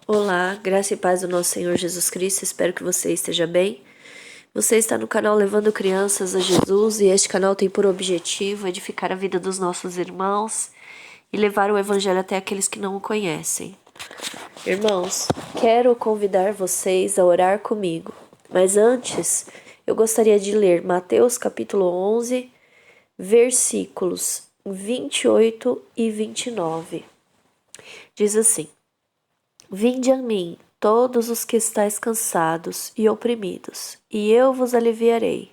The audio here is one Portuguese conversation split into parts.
Olá, graça e paz do nosso Senhor Jesus Cristo, espero que você esteja bem. Você está no canal Levando Crianças a Jesus e este canal tem por objetivo edificar a vida dos nossos irmãos e levar o Evangelho até aqueles que não o conhecem. Irmãos, quero convidar vocês a orar comigo, mas antes eu gostaria de ler Mateus capítulo 11, versículos 28 e 29. Diz assim: Vinde a mim, todos os que estáis cansados e oprimidos, e eu vos aliviarei.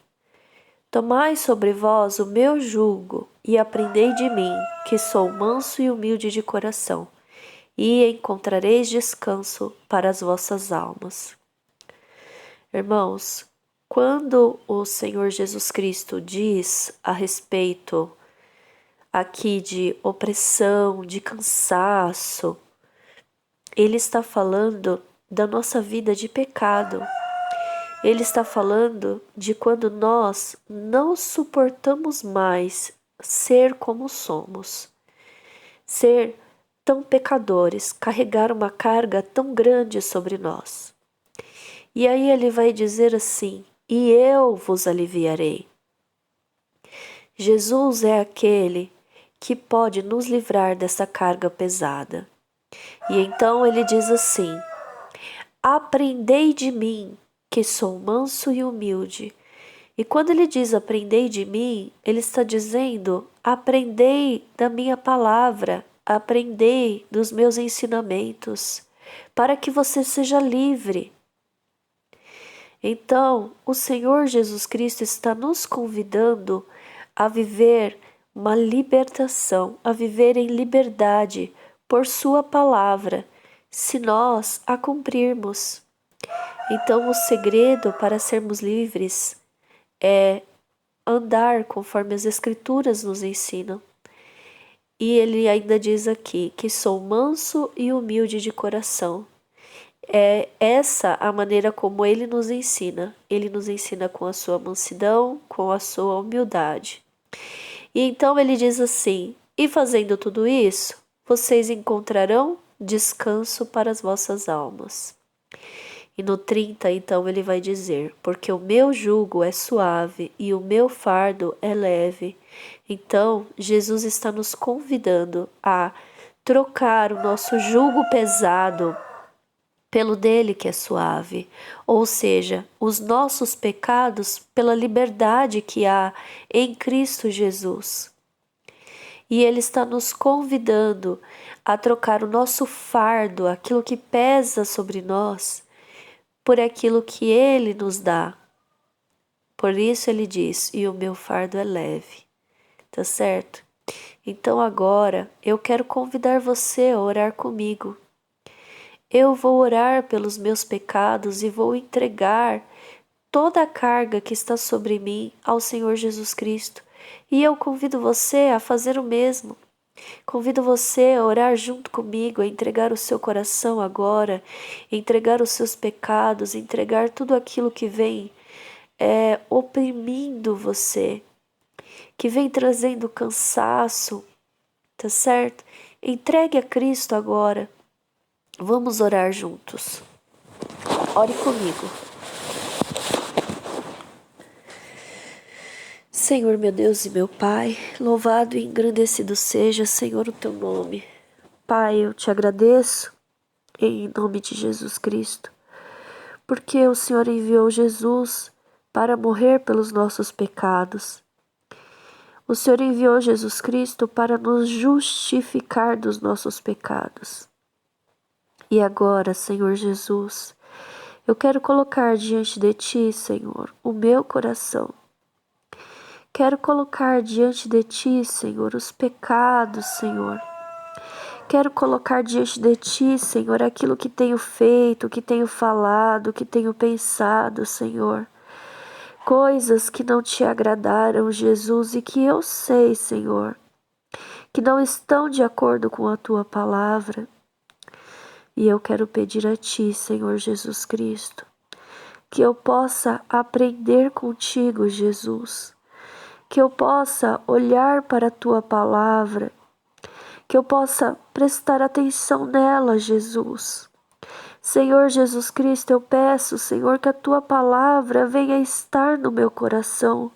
Tomai sobre vós o meu jugo e aprendei de mim, que sou manso e humilde de coração, e encontrareis descanso para as vossas almas. Irmãos, quando o Senhor Jesus Cristo diz a respeito aqui de opressão, de cansaço, Ele está falando da nossa vida de pecado. Ele está falando de quando nós não suportamos mais ser como somos, ser tão pecadores, carregar uma carga tão grande sobre nós. E aí ele vai dizer assim: e eu vos aliviarei. Jesus é aquele que pode nos livrar dessa carga pesada. E então ele diz assim: aprendei de mim, que sou manso e humilde. E quando ele diz aprendei de mim, ele está dizendo: aprendei da minha palavra, aprendei dos meus ensinamentos, para que você seja livre. Então, o Senhor Jesus Cristo está nos convidando a viver uma libertação, a viver em liberdade por Sua palavra, se nós a cumprirmos. Então, o segredo para sermos livres é andar conforme as Escrituras nos ensinam. E ele ainda diz aqui que sou manso e humilde de coração. É essa a maneira como ele nos ensina. Ele nos ensina com a sua mansidão, com a sua humildade. E então ele diz assim: e fazendo tudo isso, vocês encontrarão descanso para as vossas almas. E no 30, então, ele vai dizer: porque o meu jugo é suave e o meu fardo é leve. Então, Jesus está nos convidando a trocar o nosso jugo pesado pelo dele que é suave, ou seja, os nossos pecados pela liberdade que há em Cristo Jesus. E ele está nos convidando a trocar o nosso fardo, aquilo que pesa sobre nós, por aquilo que ele nos dá. Por isso ele diz: e o meu fardo é leve. Tá certo? Então agora eu quero convidar você a orar comigo. Eu vou orar pelos meus pecados e vou entregar toda a carga que está sobre mim ao Senhor Jesus Cristo. E eu convido você a fazer o mesmo. Convido você a orar junto comigo, a entregar o seu coração agora, entregar os seus pecados, entregar tudo aquilo que vem oprimindo você, que vem trazendo cansaço, tá certo? Entregue a Cristo agora. Vamos orar juntos. Ore comigo. Senhor, meu Deus e meu Pai, louvado e engrandecido seja, Senhor, o teu nome. Pai, eu te agradeço em nome de Jesus Cristo, porque o Senhor enviou Jesus para morrer pelos nossos pecados. O Senhor enviou Jesus Cristo para nos justificar dos nossos pecados. E agora, Senhor Jesus, eu quero colocar diante de Ti, Senhor, o meu coração. Quero colocar diante de Ti, Senhor, os pecados, Senhor. Quero colocar diante de Ti, Senhor, aquilo que tenho feito, que tenho falado, que tenho pensado, Senhor. Coisas que não Te agradaram, Jesus, e que eu sei, Senhor, que não estão de acordo com a Tua palavra. E eu quero pedir a Ti, Senhor Jesus Cristo, que eu possa aprender contigo, Jesus. Que eu possa olhar para a Tua palavra, que eu possa prestar atenção nela, Jesus. Senhor Jesus Cristo, eu peço, Senhor, que a tua palavra venha estar no meu coração.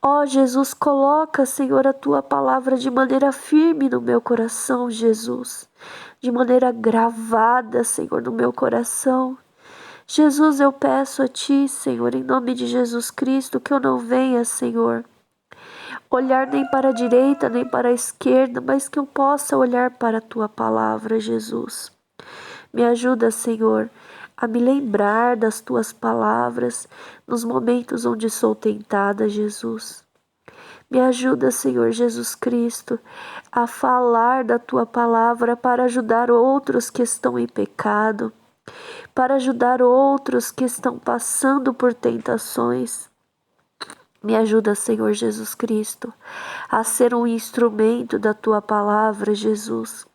Ó Jesus, coloca, Senhor, a tua palavra de maneira firme no meu coração, Jesus. De maneira gravada, Senhor, no meu coração. Jesus, eu peço a ti, Senhor, em nome de Jesus Cristo, que eu não venha, Senhor, olhar nem para a direita nem para a esquerda, mas que eu possa olhar para a tua palavra, Jesus. Me ajuda, Senhor, a me lembrar das tuas palavras nos momentos onde sou tentada, Jesus. Me ajuda, Senhor Jesus Cristo, a falar da tua palavra para ajudar outros que estão em pecado, para ajudar outros que estão passando por tentações. Me ajuda, Senhor Jesus Cristo, a ser um instrumento da tua palavra, Jesus,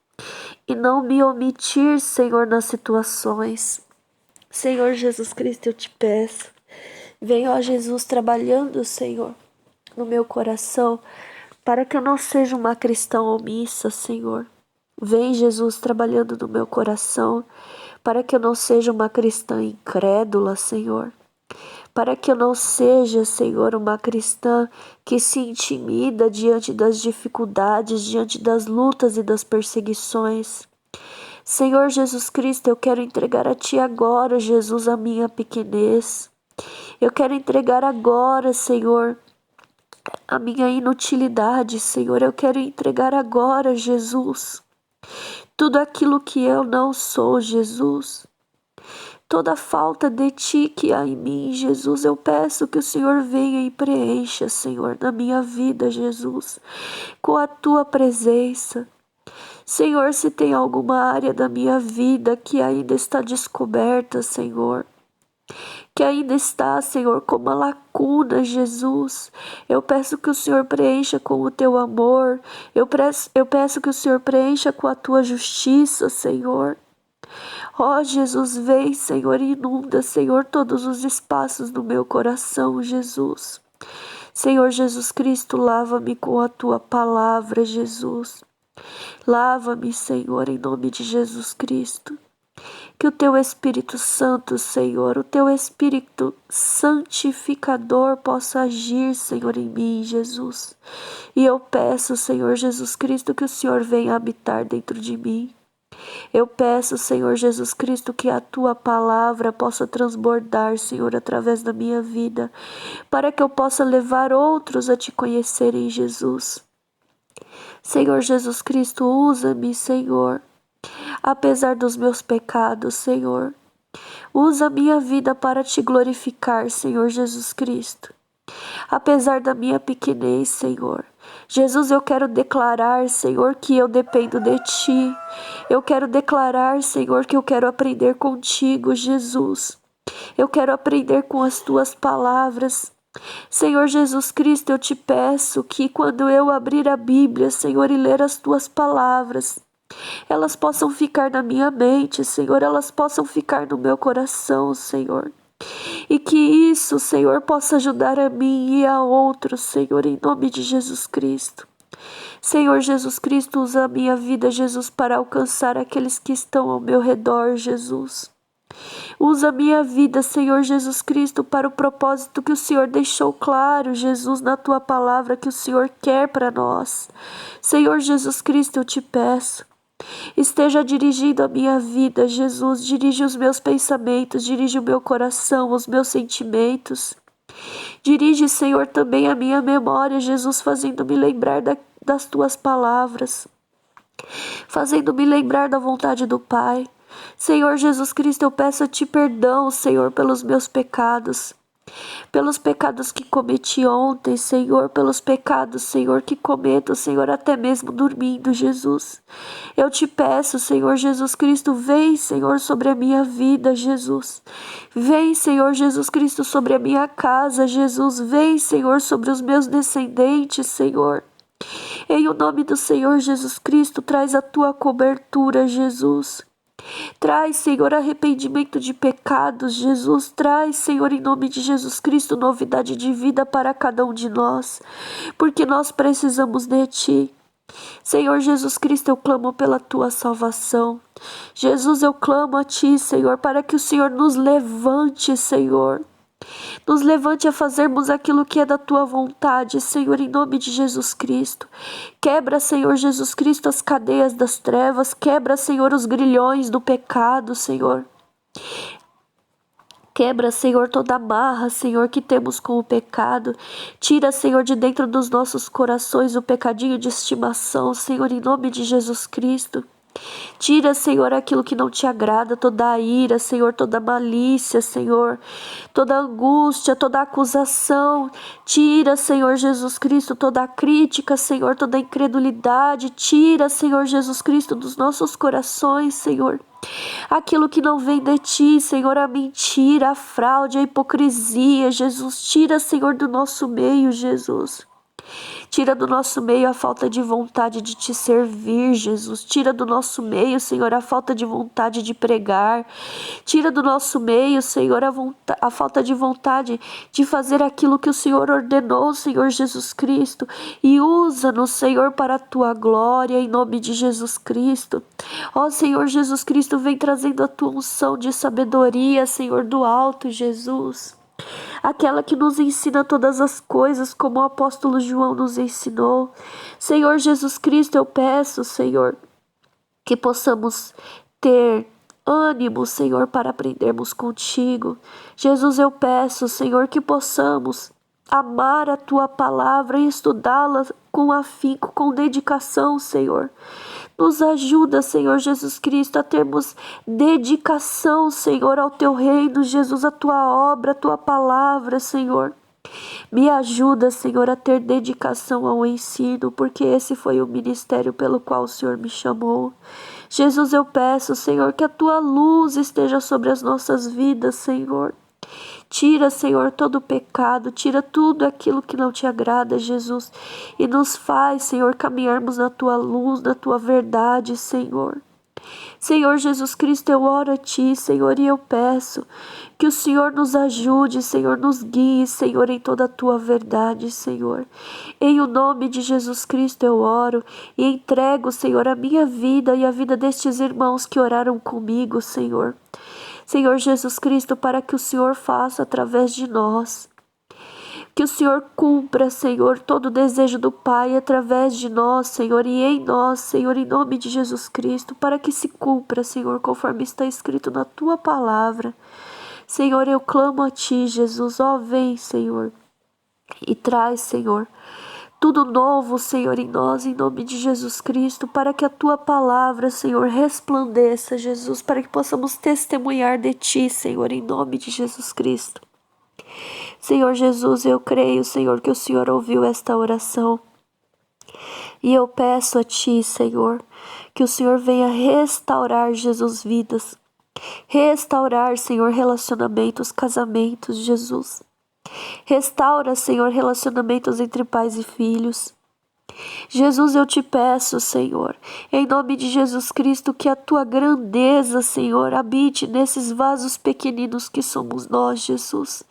e não me omitir, Senhor, nas situações. Senhor Jesus Cristo, eu te peço, venha, ó Jesus, trabalhando, Senhor, no meu coração, para que eu não seja uma cristã omissa, Senhor. Vem, Jesus, trabalhando no meu coração, para que eu não seja uma cristã incrédula, Senhor. Para que eu não seja, Senhor, uma cristã que se intimida diante das dificuldades, diante das lutas e das perseguições. Senhor Jesus Cristo, eu quero entregar a Ti agora, Jesus, a minha pequenez. Eu quero entregar agora, Senhor, a minha inutilidade, Senhor. Eu quero entregar agora, Jesus, tudo aquilo que eu não sou, Jesus. Toda falta de Ti que há em mim, Jesus, eu peço que o Senhor venha e preencha, Senhor, na minha vida, Jesus, com a Tua presença. Senhor, se tem alguma área da minha vida que ainda está descoberta, Senhor, que ainda está, Senhor, como uma lacuna, Jesus, eu peço que o Senhor preencha com o Teu amor, eu peço que o Senhor preencha com a Tua justiça, Senhor. Ó Jesus, vem, Senhor, e inunda, Senhor, todos os espaços do meu coração, Jesus. Senhor Jesus Cristo, lava-me com a Tua palavra, Jesus. Lava-me, Senhor, em nome de Jesus Cristo. Que o Teu Espírito Santo, Senhor, o Teu Espírito santificador possa agir, Senhor, em mim, Jesus. E eu peço, Senhor Jesus Cristo, que o Senhor venha habitar dentro de mim. Eu peço, Senhor Jesus Cristo, que a Tua palavra possa transbordar, Senhor, através da minha vida, para que eu possa levar outros a Te conhecerem, Jesus. Senhor Jesus Cristo, usa-me, Senhor, apesar dos meus pecados, Senhor. Usa a minha vida para Te glorificar, Senhor Jesus Cristo. Apesar da minha pequenez, Senhor. Jesus, eu quero declarar, Senhor, que eu dependo de Ti. Eu quero declarar, Senhor, que eu quero aprender contigo, Jesus. Eu quero aprender com as Tuas palavras. Senhor Jesus Cristo, eu Te peço que quando eu abrir a Bíblia, Senhor, e ler as Tuas palavras, elas possam ficar na minha mente, Senhor, elas possam ficar no meu coração, Senhor. E que isso, Senhor, possa ajudar a mim e a outros, Senhor, em nome de Jesus Cristo. Senhor Jesus Cristo, usa a minha vida, Jesus, para alcançar aqueles que estão ao meu redor, Jesus. Usa a minha vida, Senhor Jesus Cristo, para o propósito que o Senhor deixou claro, Jesus, na Tua palavra que o Senhor quer para nós. Senhor Jesus Cristo, eu Te peço. Esteja dirigindo a minha vida, Jesus, dirige os meus pensamentos, dirige o meu coração, os meus sentimentos. Dirige, Senhor, também a minha memória, Jesus, fazendo-me lembrar das Tuas palavras, fazendo-me lembrar da vontade do Pai. Senhor Jesus Cristo, eu peço a Ti perdão, Senhor, pelos meus pecados que cometi ontem, Senhor, pelos pecados, Senhor, que cometo, Senhor, até mesmo dormindo, Jesus. Eu Te peço, Senhor Jesus Cristo, vem, Senhor, sobre a minha vida, Jesus. Vem, Senhor Jesus Cristo, sobre a minha casa, Jesus. Vem, Senhor, sobre os meus descendentes, Senhor. Em o nome do Senhor Jesus Cristo, traz a Tua cobertura, Jesus. Traz, Senhor, arrependimento de pecados, Jesus. Traz, Senhor, em nome de Jesus Cristo, novidade de vida para cada um de nós, porque nós precisamos de Ti. Senhor Jesus Cristo, eu clamo pela tua salvação. Jesus, eu clamo a ti, Senhor, para que o Senhor nos levante, Senhor. Nos levante a fazermos aquilo que é da tua vontade, Senhor, em nome de Jesus Cristo. Quebra, Senhor Jesus Cristo, as cadeias das trevas. Quebra, Senhor, os grilhões do pecado, Senhor. Quebra, Senhor, toda amarra, Senhor, que temos com o pecado. Tira, Senhor, de dentro dos nossos corações o pecadinho de estimação, Senhor, em nome de Jesus Cristo. Tira, Senhor, aquilo que não te agrada, toda a ira, Senhor, toda a malícia, Senhor, toda a angústia, toda a acusação. Tira, Senhor Jesus Cristo, toda a crítica, Senhor, toda a incredulidade. Tira, Senhor Jesus Cristo, dos nossos corações, Senhor, aquilo que não vem de ti, Senhor, a mentira, a fraude, a hipocrisia, Jesus. Tira, Senhor, do nosso meio, Jesus. Tira do nosso meio a falta de vontade de te servir, Jesus. Tira do nosso meio, Senhor, a falta de vontade de pregar. Tira do nosso meio, Senhor, a falta de vontade de fazer aquilo que o Senhor ordenou, Senhor Jesus Cristo. E usa-nos, Senhor, para a tua glória, em nome de Jesus Cristo. Ó Senhor Jesus Cristo, vem trazendo a tua unção de sabedoria, Senhor, do alto, Jesus. Aquela que nos ensina todas as coisas, como o apóstolo João nos ensinou. Senhor Jesus Cristo, eu peço, Senhor, que possamos ter ânimo, Senhor, para aprendermos contigo. Jesus, eu peço, Senhor, que possamos amar a tua palavra e estudá-la com afinco, com dedicação, Senhor. Nos ajuda, Senhor Jesus Cristo, a termos dedicação, Senhor, ao teu reino, Jesus, a tua obra, a tua palavra, Senhor. Me ajuda, Senhor, a ter dedicação ao ensino, porque esse foi o ministério pelo qual o Senhor me chamou. Jesus, eu peço, Senhor, que a tua luz esteja sobre as nossas vidas, Senhor. Tira, Senhor, todo o pecado, tira tudo aquilo que não te agrada, Jesus, e nos faz, Senhor, caminharmos na tua luz, na tua verdade, Senhor. Senhor Jesus Cristo, eu oro a ti, Senhor, e eu peço que o Senhor nos ajude, Senhor, nos guie, Senhor, em toda a tua verdade, Senhor. Em o nome de Jesus Cristo eu oro e entrego, Senhor, a minha vida e a vida destes irmãos que oraram comigo, Senhor. Senhor Jesus Cristo, para que o Senhor faça através de nós. Que o Senhor cumpra, Senhor, todo o desejo do Pai através de nós, Senhor, e em nós, Senhor, em nome de Jesus Cristo, para que se cumpra, Senhor, conforme está escrito na tua palavra. Senhor, eu clamo a ti, Jesus, ó, vem, Senhor, e traz, Senhor, tudo novo, Senhor, em nós, em nome de Jesus Cristo, para que a tua palavra, Senhor, resplandeça, Jesus, para que possamos testemunhar de ti, Senhor, em nome de Jesus Cristo. Senhor Jesus, eu creio, Senhor, que o Senhor ouviu esta oração. E eu peço a ti, Senhor, que o Senhor venha restaurar, Jesus, vidas. Restaurar, Senhor, relacionamentos, casamentos, Jesus. Restaura, Senhor, relacionamentos entre pais e filhos. Jesus, eu te peço, Senhor, em nome de Jesus Cristo, que a tua grandeza, Senhor, habite nesses vasos pequeninos que somos nós, Jesus.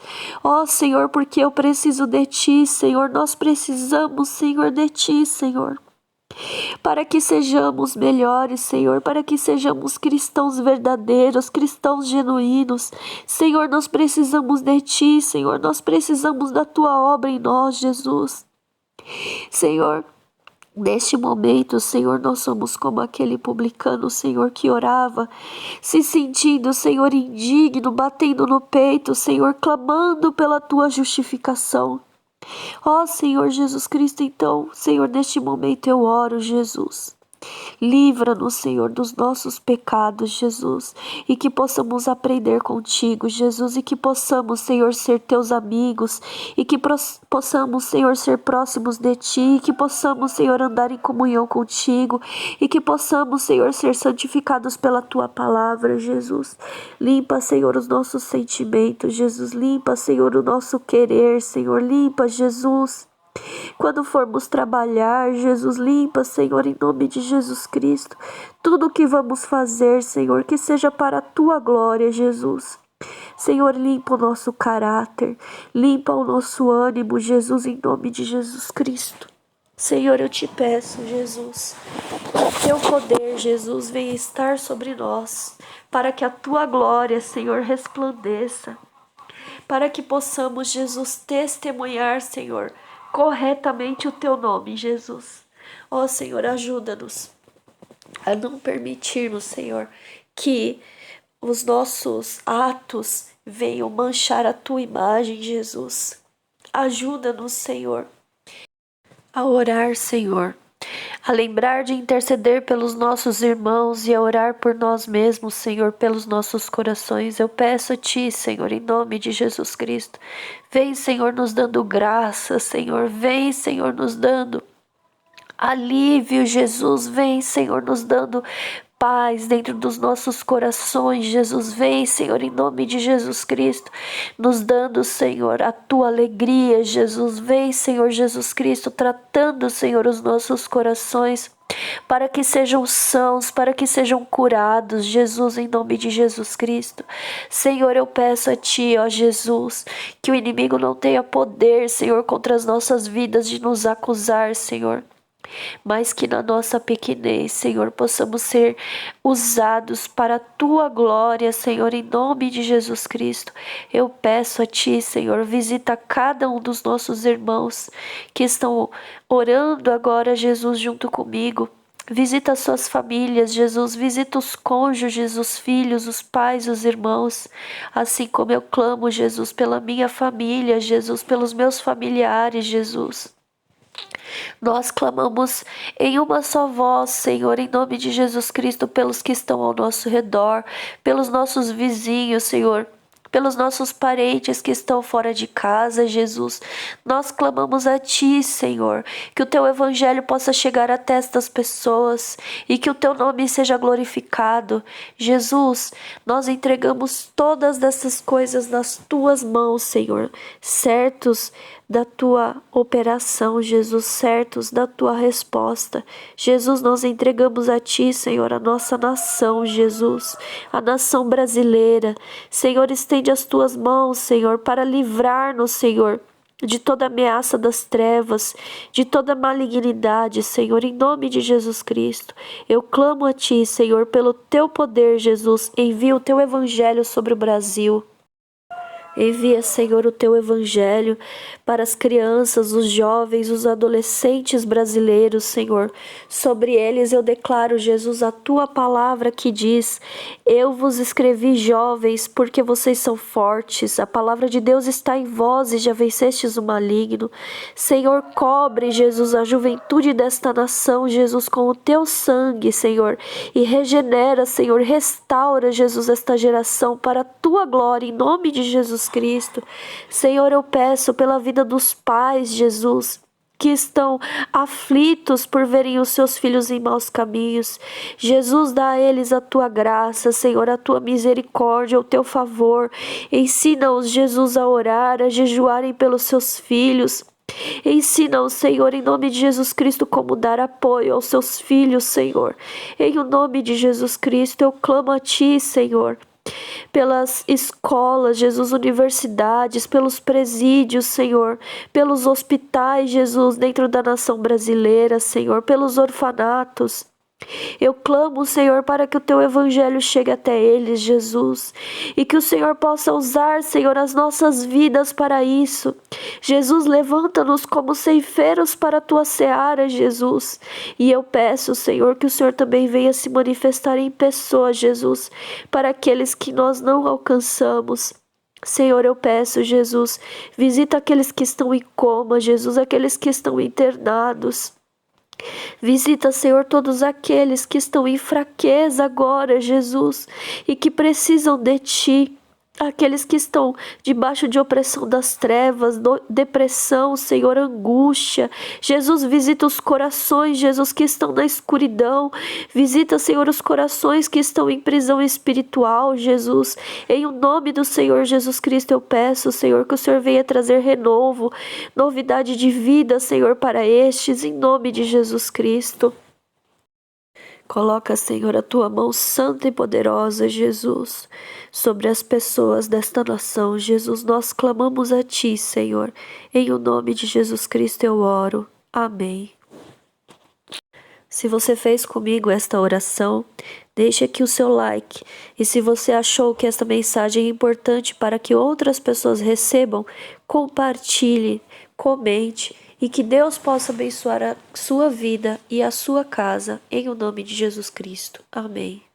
Ó, Senhor, porque eu preciso de ti, Senhor, nós precisamos, Senhor, de ti, Senhor. Para que sejamos melhores, Senhor, para que sejamos cristãos verdadeiros, cristãos genuínos. Senhor, nós precisamos de ti, Senhor, nós precisamos da tua obra em nós, Jesus. Senhor, neste momento, Senhor, nós somos como aquele publicano, Senhor, que orava, se sentindo, Senhor, indigno, batendo no peito, Senhor, clamando pela tua justificação. Ó Senhor Jesus Cristo, então, Senhor, neste momento eu oro, Jesus. Livra-nos, Senhor, dos nossos pecados, Jesus, e que possamos aprender contigo, Jesus, e que possamos, Senhor, ser teus amigos, e que possamos, Senhor, ser próximos de ti, e que possamos, Senhor, andar em comunhão contigo, e que possamos, Senhor, ser santificados pela tua palavra, Jesus. Limpa, Senhor, os nossos sentimentos, Jesus, limpa, Senhor, o nosso querer, Senhor, limpa, Jesus. Quando formos trabalhar, Jesus, limpa, Senhor, em nome de Jesus Cristo. Tudo o que vamos fazer, Senhor, que seja para a tua glória, Jesus. Senhor, limpa o nosso caráter, limpa o nosso ânimo, Jesus, em nome de Jesus Cristo. Senhor, eu te peço, Jesus, que teu poder, Jesus, venha estar sobre nós, para que a tua glória, Senhor, resplandeça, para que possamos, Jesus, testemunhar, Senhor, corretamente o teu nome, Jesus. Ó Senhor, ajuda-nos a não permitirmos, Senhor, que os nossos atos venham manchar a tua imagem, Jesus. Ajuda-nos, Senhor, a orar, Senhor, a lembrar de interceder pelos nossos irmãos e a orar por nós mesmos, Senhor, pelos nossos corações. Eu peço a Ti, Senhor, em nome de Jesus Cristo. Vem, Senhor, nos dando graça, Senhor. Vem, Senhor, nos dando alívio, Jesus. Vem, Senhor, nos dando paz dentro dos nossos corações. Jesus, vem, Senhor, em nome de Jesus Cristo, nos dando, Senhor, a tua alegria. Jesus, vem, Senhor Jesus Cristo, tratando, Senhor, os nossos corações, para que sejam sãos, para que sejam curados. Jesus, em nome de Jesus Cristo. Senhor, eu peço a Ti, ó Jesus, que o inimigo não tenha poder, Senhor, contra as nossas vidas de nos acusar, Senhor, mas que na nossa pequenez, Senhor, possamos ser usados para a Tua glória, Senhor, em nome de Jesus Cristo. Eu peço a Ti, Senhor, visita cada um dos nossos irmãos que estão orando agora, Jesus, junto comigo. Visita as suas famílias, Jesus, visita os cônjuges, os filhos, os pais, os irmãos, assim como eu clamo, Jesus, pela minha família, Jesus, pelos meus familiares, Jesus. Nós clamamos em uma só voz, Senhor, em nome de Jesus Cristo, pelos que estão ao nosso redor, pelos nossos vizinhos, Senhor, pelos nossos parentes que estão fora de casa, Jesus. Nós clamamos a Ti, Senhor, que o Teu Evangelho possa chegar até estas pessoas e que o Teu nome seja glorificado. Jesus, nós entregamos todas essas coisas nas Tuas mãos, Senhor, certos da Tua operação, Jesus, certos da Tua resposta. Jesus, nós entregamos a Ti, Senhor, a nossa nação, Jesus, a nação brasileira. Senhor, estende as Tuas mãos, Senhor, para livrar-nos, Senhor, de toda ameaça das trevas, de toda malignidade, Senhor, em nome de Jesus Cristo. Eu clamo a Ti, Senhor, pelo Teu poder, Jesus, envia o Teu Evangelho sobre o Brasil. Envia, Senhor, o Teu Evangelho para as crianças, os jovens, os adolescentes brasileiros, Senhor. Sobre eles eu declaro, Jesus, a Tua palavra que diz: eu vos escrevi, jovens, porque vocês são fortes. A palavra de Deus está em vós e já vencestes o maligno. Senhor, cobre, Jesus, a juventude desta nação, Jesus, com o Teu sangue, Senhor, e regenera, Senhor, restaura, Jesus, esta geração para a Tua glória, em nome de Jesus Cristo. Senhor, eu peço pela vida dos pais, Jesus, que estão aflitos por verem os seus filhos em maus caminhos. Jesus, dá a eles a Tua graça, Senhor, a Tua misericórdia, o Teu favor. Ensina-os, Jesus, a orar, a jejuarem pelos seus filhos. Ensina-os, Senhor, em nome de Jesus Cristo, como dar apoio aos seus filhos, Senhor. Em o nome de Jesus Cristo, eu clamo a Ti, Senhor, pelas escolas, Jesus, universidades, pelos presídios, Senhor, pelos hospitais, Jesus, dentro da nação brasileira, Senhor, pelos orfanatos. Eu clamo, Senhor, para que o Teu Evangelho chegue até eles, Jesus, e que o Senhor possa usar, Senhor, as nossas vidas para isso. Jesus, levanta-nos como ceifeiros para a Tua seara, Jesus, e eu peço, Senhor, que o Senhor também venha se manifestar em pessoas, Jesus, para aqueles que nós não alcançamos. Senhor, eu peço, Jesus, visita aqueles que estão em coma, Jesus, aqueles que estão internados. Visita, Senhor, todos aqueles que estão em fraqueza agora, Jesus, e que precisam de Ti. Aqueles que estão debaixo de opressão das trevas, depressão, Senhor, angústia. Jesus, visita os corações, Jesus, que estão na escuridão. Visita, Senhor, os corações que estão em prisão espiritual, Jesus. Em o nome do Senhor Jesus Cristo eu peço, Senhor, que o Senhor venha trazer renovo, novidade de vida, Senhor, para estes, em nome de Jesus Cristo. Coloca, Senhor, a Tua mão santa e poderosa, Jesus, sobre as pessoas desta nação. Jesus, nós clamamos a Ti, Senhor. Em o nome de Jesus Cristo eu oro. Amém. Se você fez comigo esta oração, deixe aqui o seu like. E se você achou que esta mensagem é importante para que outras pessoas recebam, compartilhe, comente e que Deus possa abençoar a sua vida e a sua casa, em o nome de Jesus Cristo. Amém.